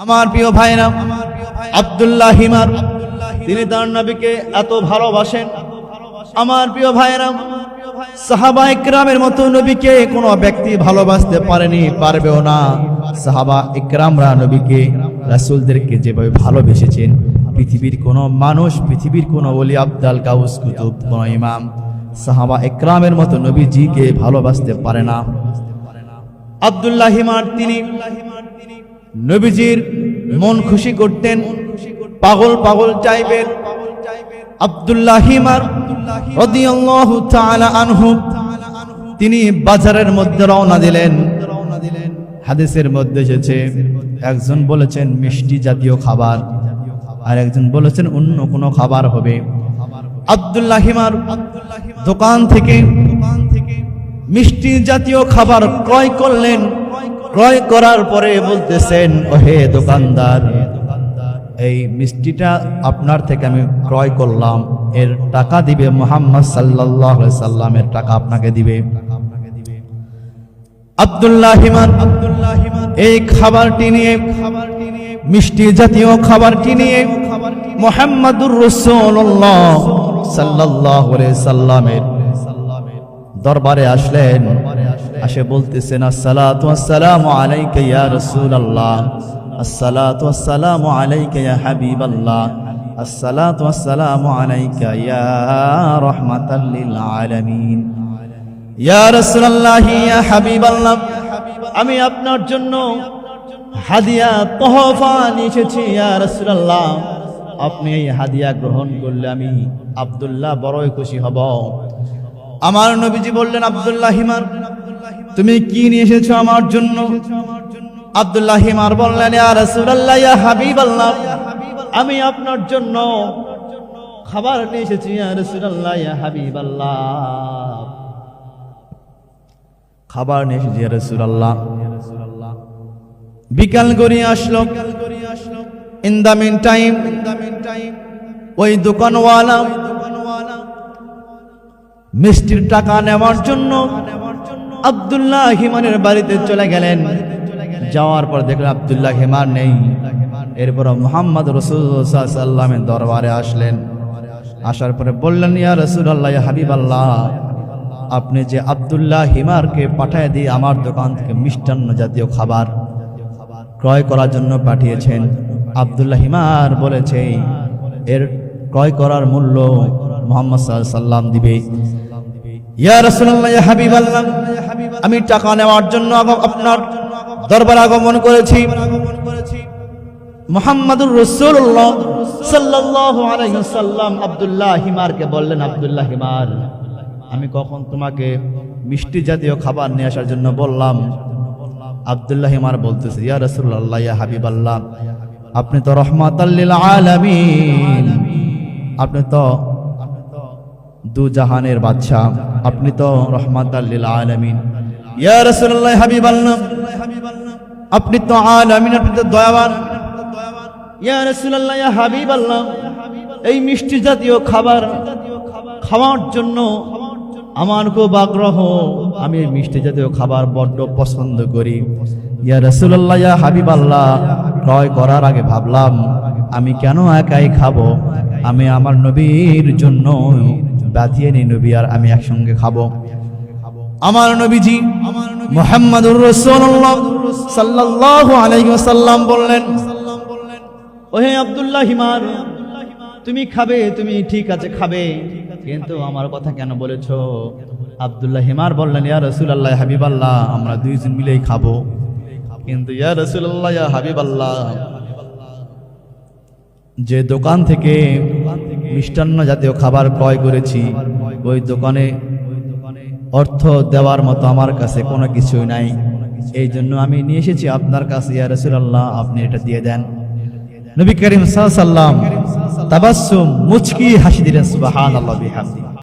আমার প্রিয় ভাইরা, আব্দুল্লাহ হিমার তিনি তার নবীকে এত ভালোবাসেন। আমার প্রিয় ভাইরা, সাহাবা ইকরামের মতো নবীকে কোনো ব্যক্তি ভালোবাসতে পারেনি, পারবেও না। সাহাবা ইকরামরা নবীকে, রাসূলদেরকে যেভাবে ভালোবেসেছেন, পৃথিবীর কোনো মানুষ, পৃথিবীর কোনো ওলি, আব্দাল, গাউস, কুতুব, কোনো ইমাম সাহাবা ইকরামের মতো নবীজিকে ভালোবাসতে পারে না। আব্দুল্লাহ হিমার তিনি নবীজির মন খুশি করতেন, পাগল পাগল চাইবেন। আব্দুল্লাহ হিমার রাদিয়াল্লাহু তাআলা আনহু তিনি বাজারের মধ্যে রওনা দিলেন। হাদিসের মধ্যে এসেছে, একজন বলেছেন মিষ্টি জাতীয় খাবার, আর একজন বলেছেন অন্য কোনো খাবার হবে। আব্দুল্লাহ হিমার দোকান থেকে মিষ্টি জাতীয় খাবার ক্রয় করলেন। ক্রয় করার পরে বলতেছেন, ওহে দোকানদার, এই মিষ্টিটা আপনার থেকে আমি ক্রয় করলাম, এর টাকা দিবে মুহাম্মদ সাল্লাল্লাহু আলাইহি সাল্লামের টাকা আপনাকে দিবে। আব্দুল্লাহ হিমার এই খাবারটি নিয়ে, মিষ্টি জাতীয় খাবারটি নিয়ে মুহাম্মাদুর রাসূলুল্লাহ সাল্লাল্লাহু আলাইহি সাল্লামের দরবারে আসলেন। আসে বলতেছেন, আসসালাতু ওয়াসসালামু আলাইকা ইয়া রাসূলুল্লাহ, আসসালাতু ওয়াসসালামু আলাইকা ইয়া হাবিবাল্লাহ, আসসালাতু ওয়াসসালামু আলাইকা ইয়া রাহমাতাল লিল আলামিন। ইয়া রাসূলুল্লাহ, ইয়া হাবিবাল্লাহ, আমি আপনার জন্য হাদিয়া তোহফা নিয়ে এসেছি। ইয়া রাসূলুল্লাহ, আপনি এই হাদিয়া গ্রহণ করলে আমি আব্দুল্লাহ বড়ই খুশি হব। আমার নবীজি বললেন, আব্দুল্লাহ হিমার, তুমি কি নিয়ে এসেছো আমার জন্য? আব্দুল্লাহ হিমার বললেন, ইয়া রাসূলুল্লাহ, ইয়া হাবিবাল্লাহ, আমি আপনার জন্য খাবার নিয়ে এসেছি। ইয়া রাসূলুল্লাহ, ইয়া হাবিবাল্লাহ, খাবার নিয়ে এসেছি। ইয়া রাসূলুল্লাহ, বিকাল গড়িয়ে আসলো। ইন দা মিন টাইম ওই দোকানওয়ালা মিষ্টির টাকা নেওয়ার জন্য আব্দুল্লাহ হিমানের বাড়িতে চলে গেলেন। যাওয়ার পর দেখলেন আব্দুল্লাহ হিমান নেই। এরপর মুহাম্মদ রাসূলুল্লাহ সাল্লাল্লাহু আলাইহি সাল্লামের দরবারে আসলেন। আসার পরে বললেন, ইয়া রাসূলুল্লাহ, ইয়া হাবিবাল্লাহ, আপনি যে আব্দুল্লাহ হিমারকে পাঠিয়ে দিয়ে আমার দোকান থেকে মিষ্টান্ন জাতীয় খাবার ক্রয় করার জন্য পাঠিয়েছেন। আব্দুল্লাহ হিমার বলেছে, এর ক্রয় করার মূল্য মুহাম্মদ সাল্লাল্লাহু আলাইহি সাল্লাম দিবে। ইয়া রাসূলুল্লাহ, ইয়া হাবিবাল্লাহ, আমি টাকা নেওয়ার জন্য আপনার দরবারে আগমন করেছি। মুহাম্মাদুর রাসূলুল্লাহ সাল্লাল্লাহু আলাইহি ওয়াসাল্লাম আব্দুল্লাহ হিমারকে বললেন, আব্দুল্লাহ হিমার, আমি কখন তোমাকে মিষ্টি জাতীয় খাবার নিয়ে আসার জন্য বললাম? আব্দুল্লাহ হিমার বলতেছে, ইয়া রাসূলুল্লাহ, ইয়া হাবিবাল্লাহ, আপনি তো রাহমাতাল লিল আলামিন, আপনি তো দু জাহানের বাদশা, আপনি তো রাহমাতাল লিল আলামিন। ইয়া রাসূলুল্লাহ, হাবিবাল্লাহ, আপনি তো আলামিন, আপনি তো দয়াবান। ইয়া রাসূলুল্লাহ, ইয়া হাবিবাল্লাহ, এই মিষ্টি জাতীয় খাবার খাওয়ার জন্য আমার খুব আগ্রহ, আমি মিষ্টি জাতীয় খাবার বড্ড পছন্দ করি। ইয়া রাসূলুল্লাহ, ইয়া হাবিবাল্লাহ, ক্রয় করার আগে ভাবলাম আমি কেন একাই খাবো, আমি আমার নবীর জন্য বাঁধিয়ে নি, নবী আর আমি একসঙ্গে খাবো। আমার নবীজি মুহাম্মাদুর রাসূলুল্লাহ সাল্লাল্লাহু আলাইহি ওয়াসাল্লাম বললেন, ওহে আব্দুল্লাহ হিমার, তুমি খাবে, তুমি ঠিক আছে খাবে, কিন্তু আমার কথা কেন বলেছো? আব্দুল্লাহ হিমার বললেন, ইয়া রাসূলুল্লাহ, ইয়া হাবিবাল্লাহ, আমরা দুইজন মিলেই খাবো, কিন্তু ইয়া রাসূলুল্লাহ, ইয়া হাবিবাল্লাহ, যে দোকান থেকে মিষ্টান্ন জাতীয় খাবার ক্রয় করেছি, ওই দোকানে অর্থ দেওয়ার মতো আমার কাছে কোনো কিছুই নাই, এই জন্য আমি নিয়ে এসেছি আপনার কাছে। ইয়া রাসূলুল্লাহ, আপনি এটা দিয়ে দেন। নবী করিম সাল্লাল্লাহু আলাইহি ওয়াসাল্লাম তাবাসসুম মুচকি হাসি দিলেন, সুবহানাল্লাহ বিহামদিহি।